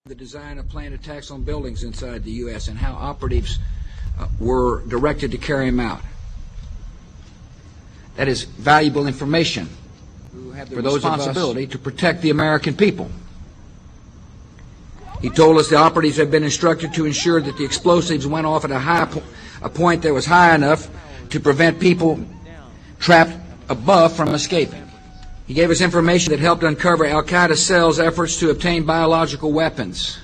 The design of planned attacks on buildings inside the U.S. and how operatives were directed to carry them out. That is valuable information for those responsibility to protect the American people. He told us the operatives had been instructed to ensure that the explosives went off at a point that was high enough to prevent people trapped above from escaping. He gave us information that helped uncover Al-Qaeda cells' efforts to obtain biological weapons.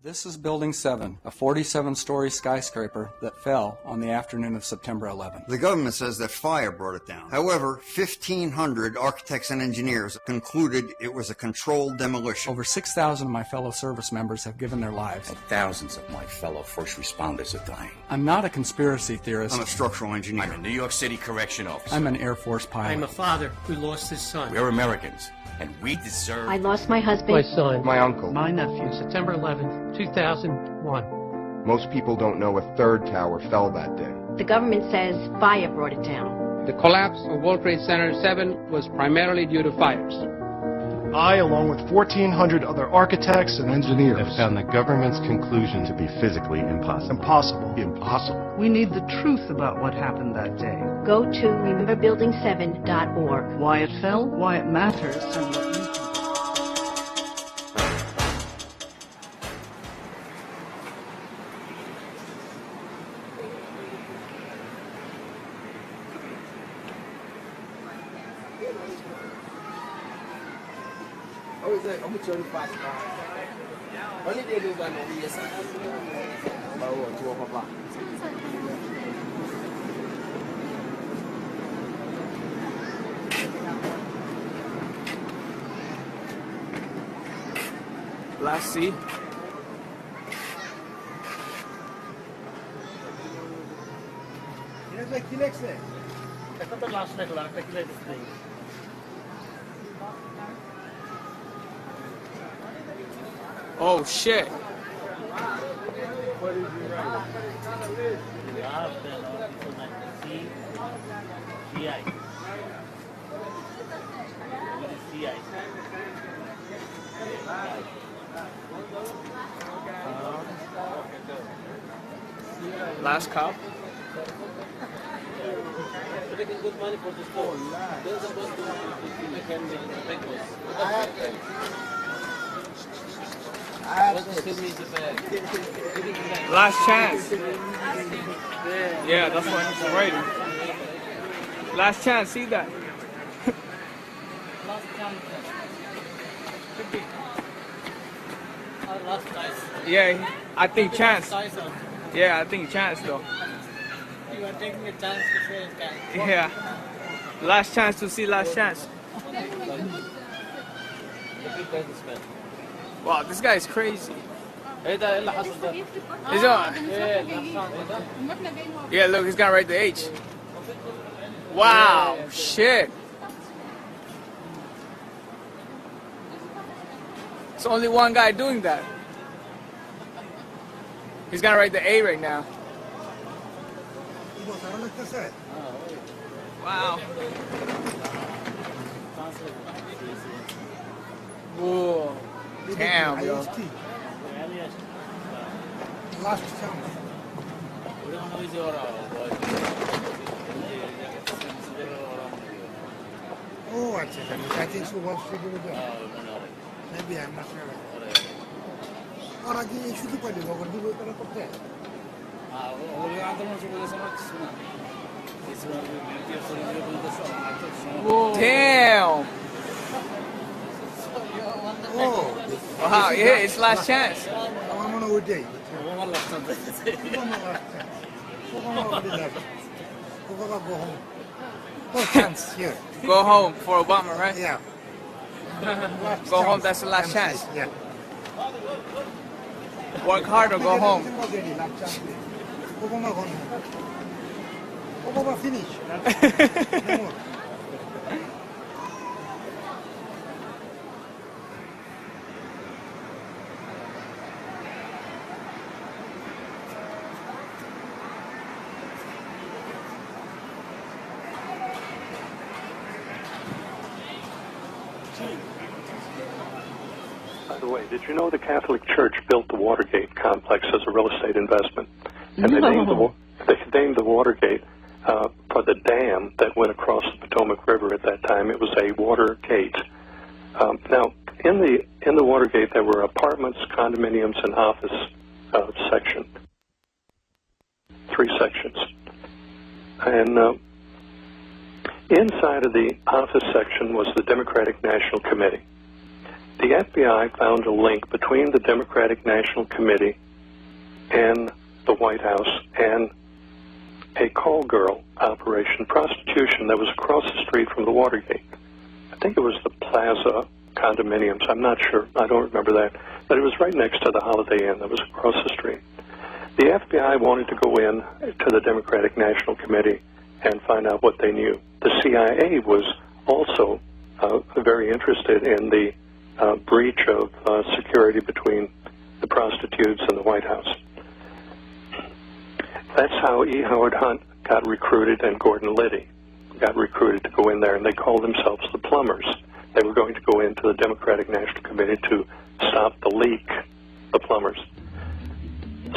This is Building 7, a 47-story skyscraper that fell on the afternoon of September 11th. The government says that fire brought it down. However, 1,500 architects and engineers concluded it was a controlled demolition. Over 6,000 of my fellow service members have given their lives. And thousands of my fellow first responders are dying. I'm not a conspiracy theorist. I'm a structural engineer. I'm a New York City correction officer. I'm an Air Force pilot. I'm a father who lost his son. We're Americans, and we deserve... I lost my husband. My son. My uncle. My nephew. September 11th, 2001. Most people don't know a third tower fell that day. The government says fire brought it down. The collapse of World Trade Center 7 was primarily due to fires. I, along with 1,400 other architects and engineers, have found the government's conclusion to be physically impossible. Impossible. We need the truth about what happened that day. Go to rememberbuilding7.org. Why it fell, why it matters, and what you can do. Last C. Oh shit. Last cop. Making good money for the store. They're supposed to make Last chance. Yeah, that's what he's writing. Last chance, see that? last chance. Yeah, I think chance. Yeah, I think chance though. You are taking a chance to say it. Yeah. Last chance to see last chance. Wow, this guy is crazy. Yeah, look, he's gonna write the H. Wow, shit. It's only one guy doing that. He's gonna write the A right now. Wow. Whoa. Damn, yo. Last chance. Oh, I think so wants to do it. Maybe I'm not sure. Or I think you should do it. Damn. Oh. Wow, yeah, it's last chance. I'm on a day. One last chance. Go home. No chance here. Go home for Obama, right? Yeah. Go home, that's the last chance. Yeah. Work hard or go home. Obama finish. No more. the way, did you know the Catholic Church built the Watergate complex as a real estate investment? And No. they named the Watergate for the dam that went across the Potomac River at that time. It was a water gate. Now, in the Watergate, there were apartments, condominiums, and office section. 3 sections. And inside of the office section was the Democratic National Committee. The FBI found a link between the Democratic National Committee and the White House and a call girl operation, prostitution, that was across the street from the Watergate. I think it was the Plaza condominiums. I'm not sure. I don't remember that. But it was right next to the Holiday Inn that was across the street. The FBI wanted to go in to the Democratic National Committee and find out what they knew. The CIA was also very interested in the breach of security between the prostitutes and the White House. That's how E. Howard Hunt got recruited and Gordon Liddy got recruited to go in there, and they called themselves the Plumbers. They were going to go into the Democratic National Committee to stop the leak, the Plumbers.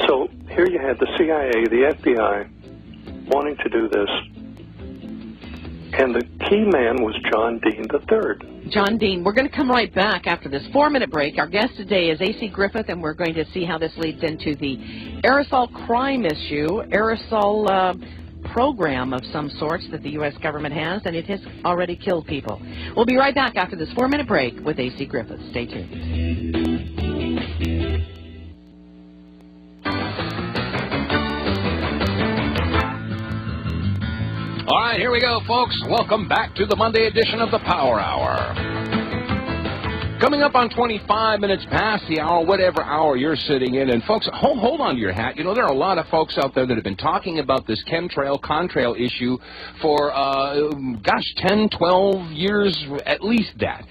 So here you had the CIA, the FBI, wanting to do this, and the key man was John Dean III. John Dean. We're going to come right back after this 4-minute break. Our guest today is A.C. Griffith, and we're going to see how this leads into the aerosol crime issue, aerosol program of some sorts that the U.S. government has, and it has already killed people. We'll be right back after this 4-minute break with A.C. Griffith. Stay tuned. All right, here we go, folks. Welcome back to the Monday edition of the Power Hour. Coming up on 25 minutes past the hour, whatever hour you're sitting in. And, folks, hold on to your hat. You know, there are a lot of folks out there that have been talking about this chemtrail, contrail issue for, 10, 12 years, at least that.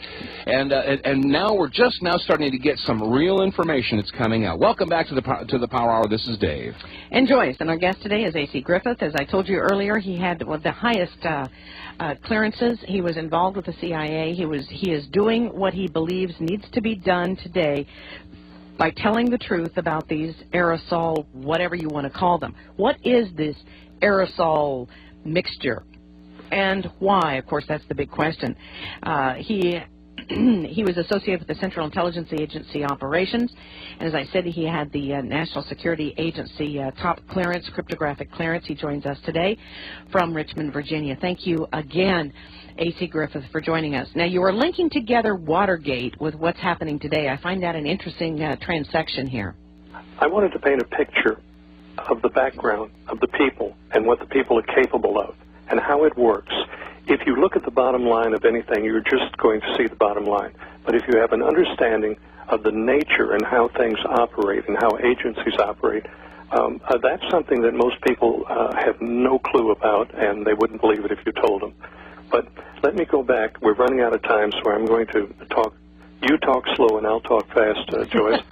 And now we're just now starting to get some real information that's coming out. Welcome back to the Power Hour. This is Dave. And Joyce. And our guest today is A.C. Griffith. As I told you earlier, he had one of the highest clearances. He was involved with the CIA. He is doing what he believes needs to be done today by telling the truth about these aerosol, whatever you want to call them. What is this aerosol mixture and why? Of course, that's the big question. He was associated with the Central Intelligence Agency operations, and as I said, he had the National Security Agency top clearance, cryptographic clearance. He joins us today from Richmond, Virginia. Thank you again, A.C. Griffith, for joining us. Now, you are linking together Watergate with what's happening today. I find that an interesting transection here. I wanted to paint a picture of the background of the people and what the people are capable of and how it works. If you look at the bottom line of anything, you're just going to see the bottom line. But if you have an understanding of the nature and how things operate and how agencies operate, that's something that most people have no clue about, and they wouldn't believe it if you told them. But let me go back. We're running out of time, so I'm going to talk. You talk slow, and I'll talk fast, Joyce.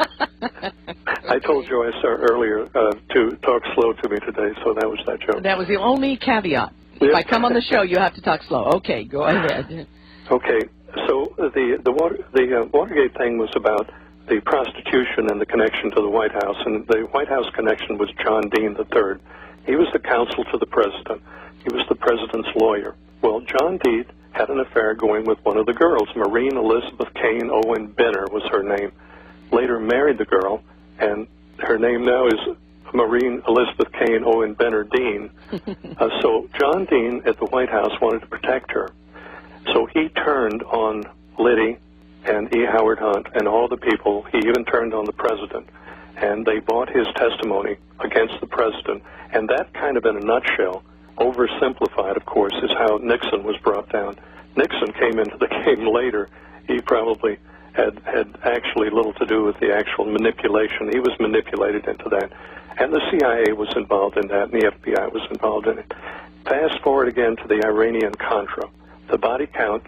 I told Joyce earlier to talk slow to me today, so that was that joke. That was the only caveat. If I come on the show, you have to talk slow. Okay, go ahead. Okay, so the Watergate thing was about the prostitution and the connection to the White House, and the White House connection was John Dean III. He was the counsel to the president. He was the president's lawyer. Well, John Dean had an affair going with one of the girls. Maureen Elizabeth Kane Owen Benner was her name. Later married the girl, and her name now is Maureen Elizabeth Kane Owen Benner Dean. So John Dean at the White House wanted to protect her. So he turned on Liddy and E. Howard Hunt and all the people. He even turned on the president. And they bought his testimony against the president. And that kind of in a nutshell, oversimplified, of course, is how Nixon was brought down. Nixon came into the game later. He probably had actually little to do with the actual manipulation. He was manipulated into that. And the CIA was involved in that, and the FBI was involved in it. Fast forward again to the Iranian-Contra. The body count,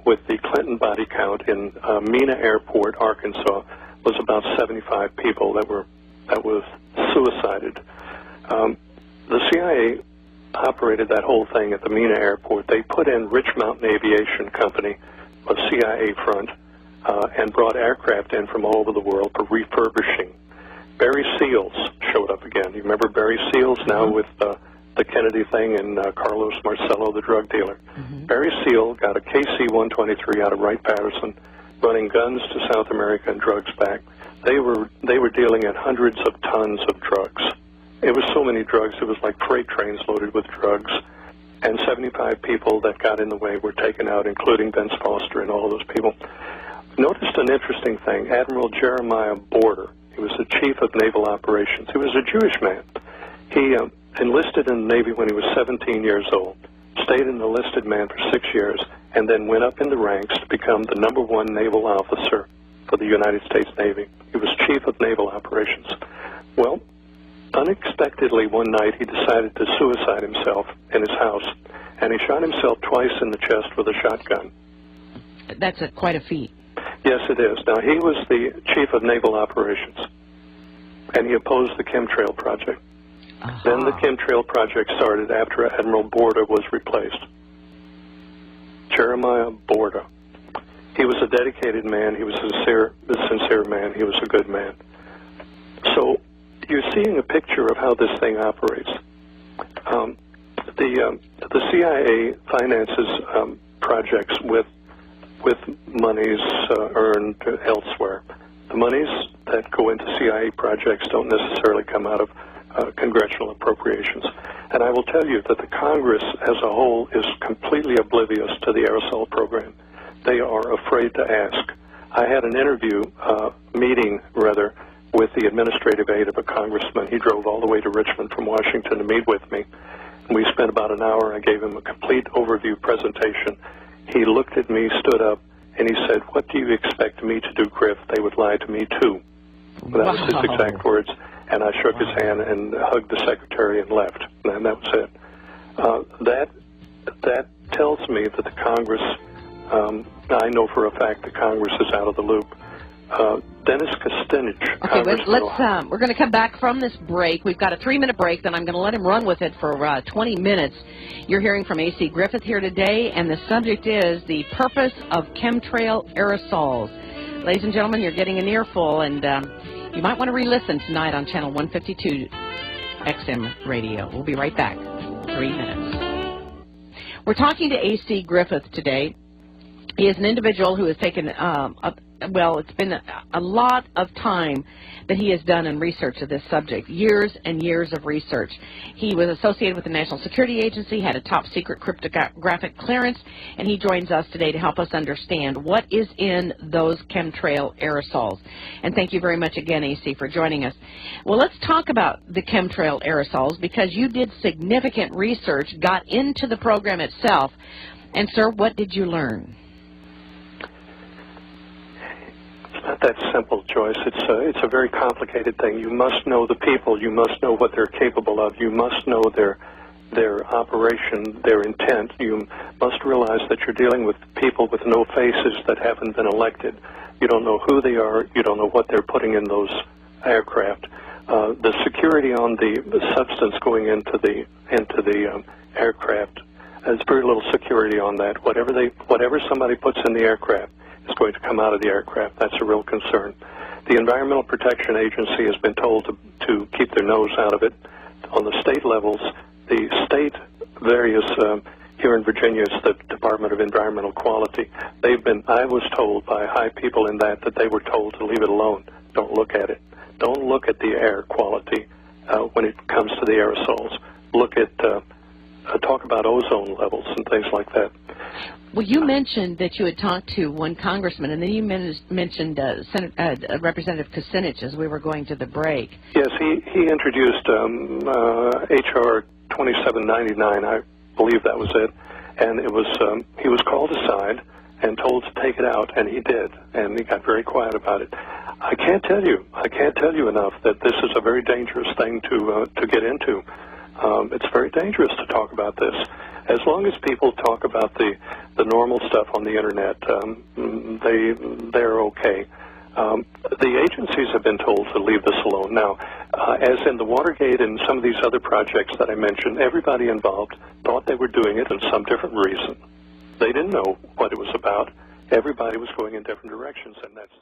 with the Clinton body count in Mena Airport, Arkansas, was about 75 people that was suicided. The CIA operated that whole thing at the Mena Airport. They put in Rich Mountain Aviation Company, a CIA front, and brought aircraft in from all over the world for refurbishing. Barry Seals showed up again. You remember Barry Seals now with the Kennedy thing and Carlos Marcello, the drug dealer. Barry Seal got a KC-123 out of Wright-Patterson, running guns to South America and drugs back. They were dealing in hundreds of tons of drugs. It was so many drugs, it was like freight trains loaded with drugs. And 75 people that got in the way were taken out, including Vince Foster and all of those people. Noticed an interesting thing. Admiral Jeremiah Border, he was the chief of naval operations. He was a Jewish man. He enlisted in the Navy when he was 17 years old, stayed an enlisted man for 6 years, and then went up in the ranks to become the #1 naval officer for the United States Navy. He was chief of naval operations. Well, unexpectedly one night he decided to suicide himself in his house, and he shot himself twice in the chest with a shotgun. That's quite a feat. Yes, it is. Now, he was the chief of naval operations, and he opposed the chemtrail project. Then the chemtrail project started after Admiral Borda was replaced. Jeremiah Borda. He was a dedicated man. He was a sincere man. He was a good man. So you're seeing a picture of how this thing operates. The CIA finances projects with monies earned elsewhere. The monies that go into CIA projects don't necessarily come out of congressional appropriations. And I will tell you that the Congress as a whole is completely oblivious to the aerosol program. They are afraid to ask. I had an meeting with the administrative aide of a congressman. He drove all the way to Richmond from Washington to meet with me. And we spent about an hour. I gave him a complete overview presentation. He looked at me, stood up, and he said, "What do you expect me to do, Griff? They would lie to me, too." That was his exact words. And I shook his hand and hugged the secretary and left. And that was it. That tells me that the Congress, I know for a fact the Congress is out of the loop. Dennis Kucinich. Okay, we're going to come back from this break. We've got a 3-minute break, then I'm going to let him run with it for 20 minutes. You're hearing from A.C. Griffith here today, and the subject is the purpose of chemtrail aerosols. Ladies and gentlemen, you're getting an earful, and you might want to re-listen tonight on Channel 152 XM Radio. We'll be right back. 3 minutes. We're talking to A.C. Griffith today. He is an individual who has taken it's been a lot of time that he has done in research of this subject, years and years of research. He was associated with the National Security Agency, had a top-secret cryptographic clearance, and he joins us today to help us understand what is in those chemtrail aerosols. And thank you very much again, AC, for joining us. Well, let's talk about the chemtrail aerosols, because you did significant research, got into the program itself. And, sir, what did you learn? It's not that simple, Joyce. It's a very complicated thing. You must know the people. You must know what they're capable of. You must know their operation, their intent. You must realize that you're dealing with people with no faces that haven't been elected. You don't know who they are. You don't know what they're putting in those aircraft. The security on the substance going into the aircraft, there's very little security on that. Whatever somebody puts in the aircraft is going to come out of the aircraft. That's a real concern. The Environmental Protection Agency has been told to keep their nose out of it. On the state levels, the state various here in Virginia, it's the Department of Environmental Quality. I was told by high people in that they were told to leave it alone. Don't look at it. Don't look at the air quality when it comes to the aerosols. Look at talk about ozone levels and things like that. Well, you mentioned that you had talked to one congressman, and then you mentioned Representative Kucinich as we were going to the break. Yes, he introduced H.R. 2799, I believe that was it, and it was he was called aside and told to take it out, and he did, and he got very quiet about it. I can't tell you enough that this is a very dangerous thing to get into. It's very dangerous to talk about this. As long as people talk about the normal stuff on the internet, they're okay. The agencies have been told to leave this alone. Now, as in the Watergate and some of these other projects that I mentioned, everybody involved thought they were doing it for some different reason. They didn't know what it was about. everybody was going in different directions, and that's